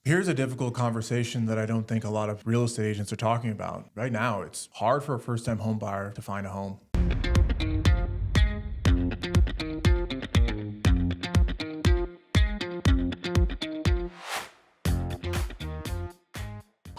Here's a difficult conversation that I don't think a lot of real estate agents are talking about. Right now, it's hard for a first-time home buyer to find a home.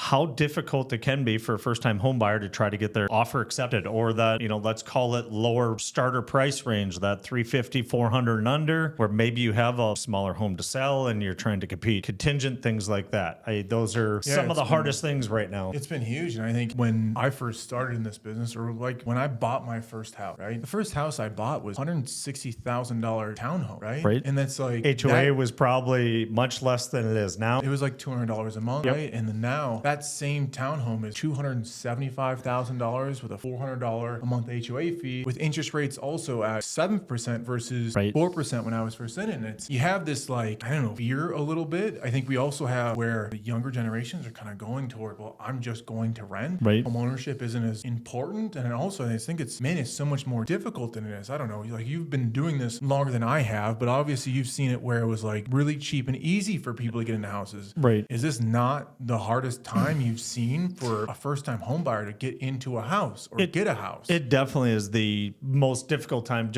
How difficult it can be for a first-time home buyer to try to get their offer accepted, or that, let's call it lower starter price range, that 350, 400 and under, where maybe you have a smaller home to sell and you're trying to compete. Contingent, things like that. Those are some of the hardest things right now. It's been huge. And I think when I first started in this business, or like when I bought my first house, right? The first house I bought was $160,000 townhome, right? Right. And that's like HOA was probably much less than it is now. It was like $200 a month, right? And then now that same townhome is $275,000 with a $400 a month HOA fee, with interest rates also at 7% versus 4% when I was first in it. And you have this fear a little bit. I think we also have where the younger generations are kind of going toward, well, I'm just going to rent. Right. Home ownership isn't as important. And also I think it's so much more difficult than it is. I don't know. Like, you've been doing this longer than I have, but obviously you've seen it where it was like really cheap and easy for people to get into houses. Right. Is this not the hardest time you've seen for a first-time home buyer to get into a house or get a house? It definitely is the most difficult time,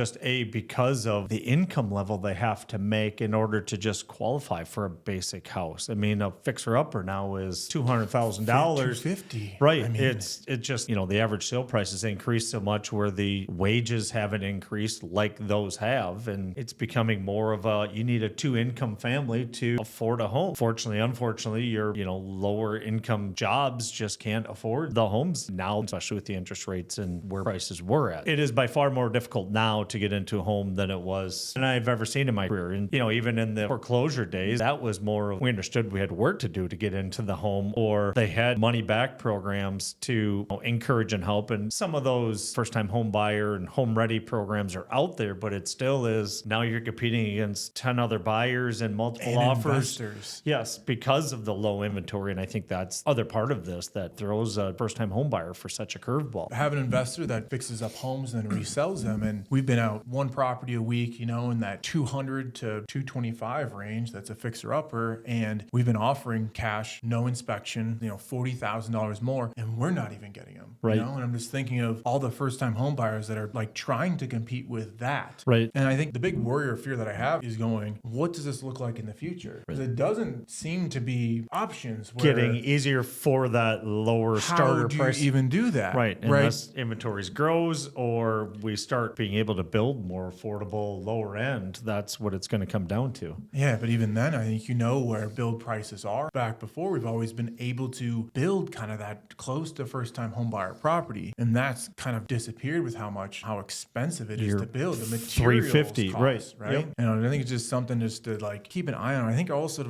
because of the income level they have to make in order to just qualify for a basic house. I mean, a fixer-upper now is $200,000. $250,000. Right. It's just, the average sale price has increased so much where the wages haven't increased like those have. And it's becoming more of you need a two-income family to afford a home. Fortunately, unfortunately, your, lower income jobs just can't afford the homes now, especially with the interest rates and where prices were at. It is by far more difficult now to get into a home than it was and I've ever seen in my career. And, even in the foreclosure days, that was more of, we understood we had work to do to get into the home, or they had money back programs to encourage and help. And some of those first time home buyer and home ready programs are out there, but it still is, now you're competing against 10 other buyers and multiple offers. Investors. Yes, because of the low inventory. And I think that's other part of this that throws a first-time home buyer for such a curveball. I have an investor that fixes up homes and then resells them, and we've been out one property a week, in that 200 to 225 range. That's a fixer-upper, and we've been offering cash, no inspection, $40,000 more, and we're not even getting them. Right. And I'm just thinking of all the first-time home buyers that are like trying to compete with that. Right. And I think the big worry or fear that I have is going, what does this look like in the future? Because it doesn't seem to be options where getting easier for that lower starter price. How do you even do that? Right. Unless inventories grows or we start being able to build more affordable lower end, that's what it's going to come down to. Yeah, but even then, I think where build prices are. Back before, we've always been able to build kind of that close to first-time home buyer property, and that's kind of disappeared with how expensive it is to build. The materials $350, cost, right? Yep. I think it's just something just to keep an eye on. I think also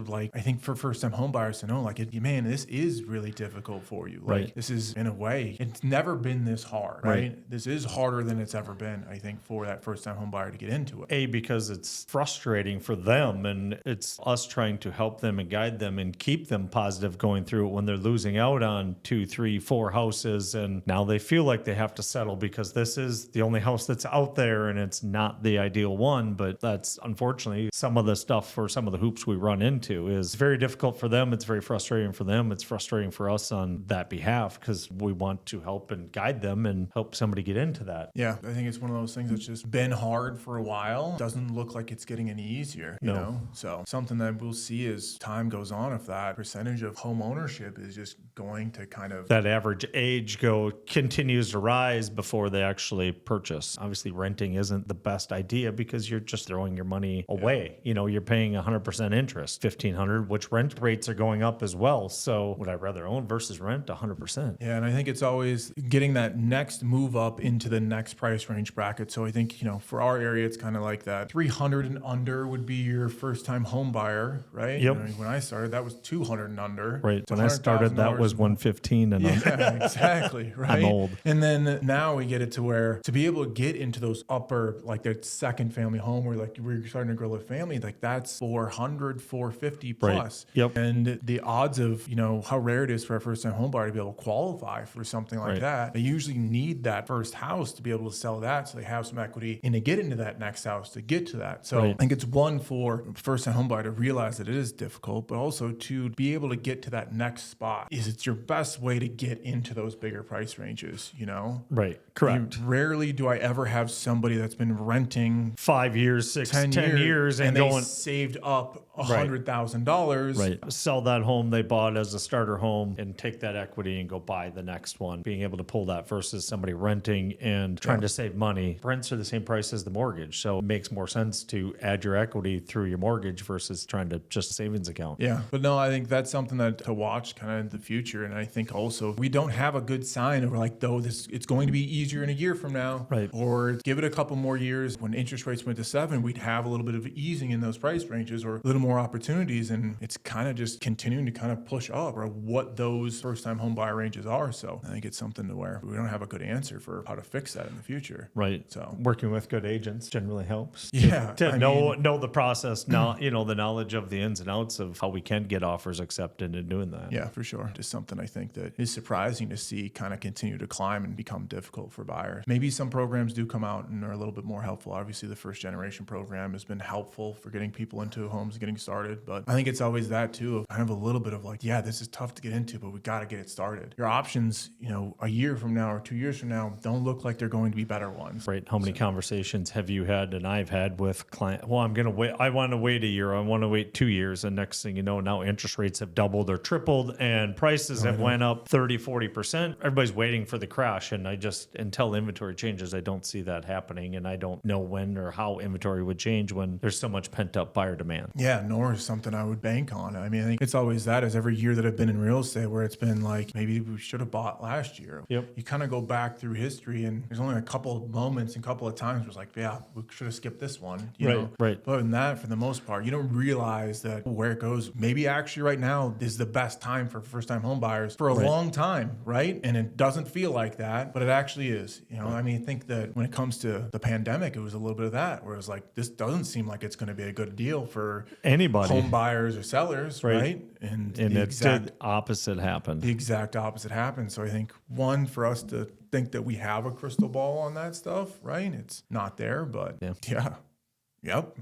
for first-time home buyers to know, this is really difficult for you. Right. This is, in a way, it's never been this hard, right? This is harder than it's ever been, I think, for that first-time home buyer to get into it. Because it's frustrating for them, and it's us trying to help them and guide them and keep them positive going through it when they're losing out on 2, 3, 4 houses, and now they feel like they have to settle because this is the only house that's out there and it's not the ideal one. But that's unfortunately some of the stuff, or some of the hoops we run into, is very difficult for them. It's very frustrating for them. It's frustrating for us on that behalf because we want to help and guide them and help somebody get into that. Yeah, I think it's one of those things that's just been hard for a while. Doesn't look like it's getting any easier, you know? So something that we'll see as time goes on, if that percentage of home ownership is just going to kind of... that average age continues to rise before they actually purchase. Obviously, renting isn't the best idea because you're just throwing your money away. You're paying 100% interest, $1,500, which rent rates are going up as well. So would I rather own versus rent? 100%. Yeah, and I think it's always getting that next move up into the next price range bracket. So I think, for our area, it's kind of like that 300 and under would be your first time home buyer, right? Yep. When I started, that was 200 and under. Right. When I started, that was 115 and under. Yeah, exactly. Right. I'm old. And then now we get it to where to be able to get into those upper, like that second family home where we're starting to grow a family, that's 400, 450 plus. Right. Yep. And the odds of, how rare it is for a first-time home buyer to be able to qualify for something like that. They usually need that first house to be able to sell that, so they have some equity and to get into that next house to get to that. So I think it's one for first-time home buyer to realize that it is difficult, but also to be able to get to that next spot. Is it's your best way to get into those bigger price ranges, you know? Right. Correct. Rarely do I ever have somebody that's been renting 5 years, 10 years and they going saved up $100,000. Right. Sell that home they bought as a starter home and take that equity and go buy the next one. Being able to pull that versus somebody renting and trying to save money. Rents are the same price as the mortgage. So it makes more sense to add your equity through your mortgage versus trying to just savings account. Yeah. But no, I think that's something that to watch kind of in the future. And I think also we don't have a good sign of like, though it's going to be easier in a year from now. Right. Or give it a couple more years. When interest rates went to 7, we'd have a little bit of easing in those price ranges or a little more opportunities. And it's kind of just continuing to kind of push up or what those first time home buyer ranges are. So I think it's something to where we don't have a good answer for how to fix that in the future. Right. So working with good agents generally helps. Yeah. To know the process now, the knowledge of the ins and outs of how we can get offers accepted and doing that. Yeah, for sure. Just something I think that is surprising to see kind of continue to climb and become difficult for buyers. Maybe some programs do come out and are a little bit more helpful. Obviously, the first generation program has been helpful for getting people into homes, getting started. But I think it's always that too, of kind of a little bit of like, yeah, this is tough to get into, but we got to get it started. Your options, a year from now or 2 years from now, don't look like they're going to be better ones. Right. How many conversations have you had and I've had with clients? Well, I'm going to wait. I want to wait a year. I want to wait 2 years. And next thing you know, now interest rates have doubled or tripled and prices have went up 30, 40%. Everybody's waiting for the crash. And until inventory changes, I don't see that happening. And I don't know when or how inventory would change when there's so much pent up buyer demand. Yeah, nor is something I would bank on. I mean, I think it's always that as every year that I've been in real estate where it's been like, maybe we should have bought last year. Yep. You kind of go back through history and there's only a couple of moments and a couple of times where it's like, yeah, we should have skipped this one. You know? Right. But in that, for the most part, you don't realize that where it goes. Maybe actually right now is the best time for first-time home buyers for a long time, right? And it doesn't feel like that, but it actually is. I mean, I think that when it comes to the pandemic, it was a little bit of that, where it was like, this doesn't seem like it's going to be a good deal for anybody, home buyers or sellers, right? And the exact opposite happened. The exact opposite happened. So I think one, for us to think that we have a crystal ball on that stuff, right? It's not there, but yeah. Yep.